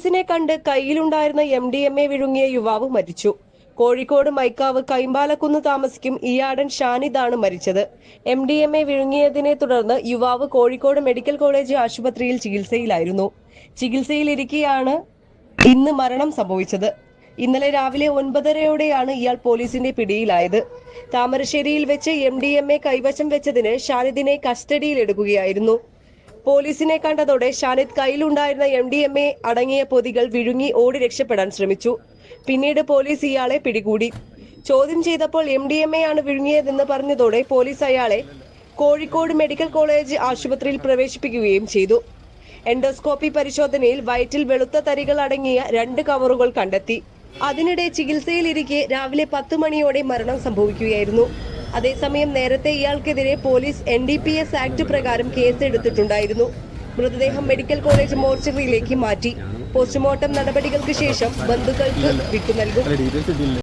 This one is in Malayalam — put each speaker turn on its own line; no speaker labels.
പോലീസിനെ കണ്ട് കയ്യിലുണ്ടായിരുന്ന MDMA വിഴുങ്ങിയ യുവാവ് മരിച്ചു. കോഴിക്കോട് മൈക്കാവ് കൈമ്പാലക്കുന്ന് താമസിക്കും ഇയാടൻ ഷാനിദാണ് മരിച്ചത്. MDMA വിഴുങ്ങിയതിനെ തുടർന്ന് യുവാവ് കോഴിക്കോട് മെഡിക്കൽ കോളേജ് ആശുപത്രിയിൽ ചികിത്സയിലായിരുന്നു. ചികിത്സയിലിരിക്കെയാണ് ഇന്ന് മരണം സംഭവിച്ചത്. ഇന്നലെ രാവിലെ 9:30യോടെയാണ് ഇയാൾ പോലീസിന്റെ പിടിയിലായത്. താമരശ്ശേരിയിൽ വെച്ച് MDMA കൈവശം വെച്ചതിന് ഷാനിദിനെ കസ്റ്റഡിയിലെടുക്കുകയായിരുന്നു. പോലീസിനെ കണ്ടതോടെ ഷാനിദ് കയ്യിലുണ്ടായിരുന്ന MDMA അടങ്ങിയ പൊതികൾ വിഴുങ്ങി ഓടി രക്ഷപ്പെടാൻ ശ്രമിച്ചു. പിന്നീട് പോലീസ് ഇയാളെ പിടികൂടി. ചോദ്യം ചെയ്തപ്പോൾ MDMA ആണ് വിഴുങ്ങിയതെന്ന് പറഞ്ഞതോടെ പോലീസ് അയാളെ കോഴിക്കോട് മെഡിക്കൽ കോളേജ് ആശുപത്രിയിൽ പ്രവേശിപ്പിക്കുകയും ചെയ്തു. എൻഡോസ്കോപ്പി പരിശോധനയിൽ വയറ്റിൽ വെളുത്ത തരികൾ അടങ്ങിയ 2 കവറുകൾ കണ്ടെത്തി. അതിനിടെ ചികിത്സയിലിരിക്കെ രാവിലെ 10 മണിയോടെ മരണം സംഭവിക്കുകയായിരുന്നു. അതേസമയം നേരത്തെ ഇയാൾക്കെതിരെ പോലീസ് NDPS ആക്ട് പ്രകാരം കേസെടുത്തിട്ടുണ്ടായിരുന്നു. മൃതദേഹം മെഡിക്കൽ കോളേജ് മോർച്ചറിയിലേക്ക് മാറ്റി. പോസ്റ്റ്മോർട്ടം നടപടികൾക്ക് ശേഷം ബന്ധുക്കൾക്ക് വിട്ടു നൽകും.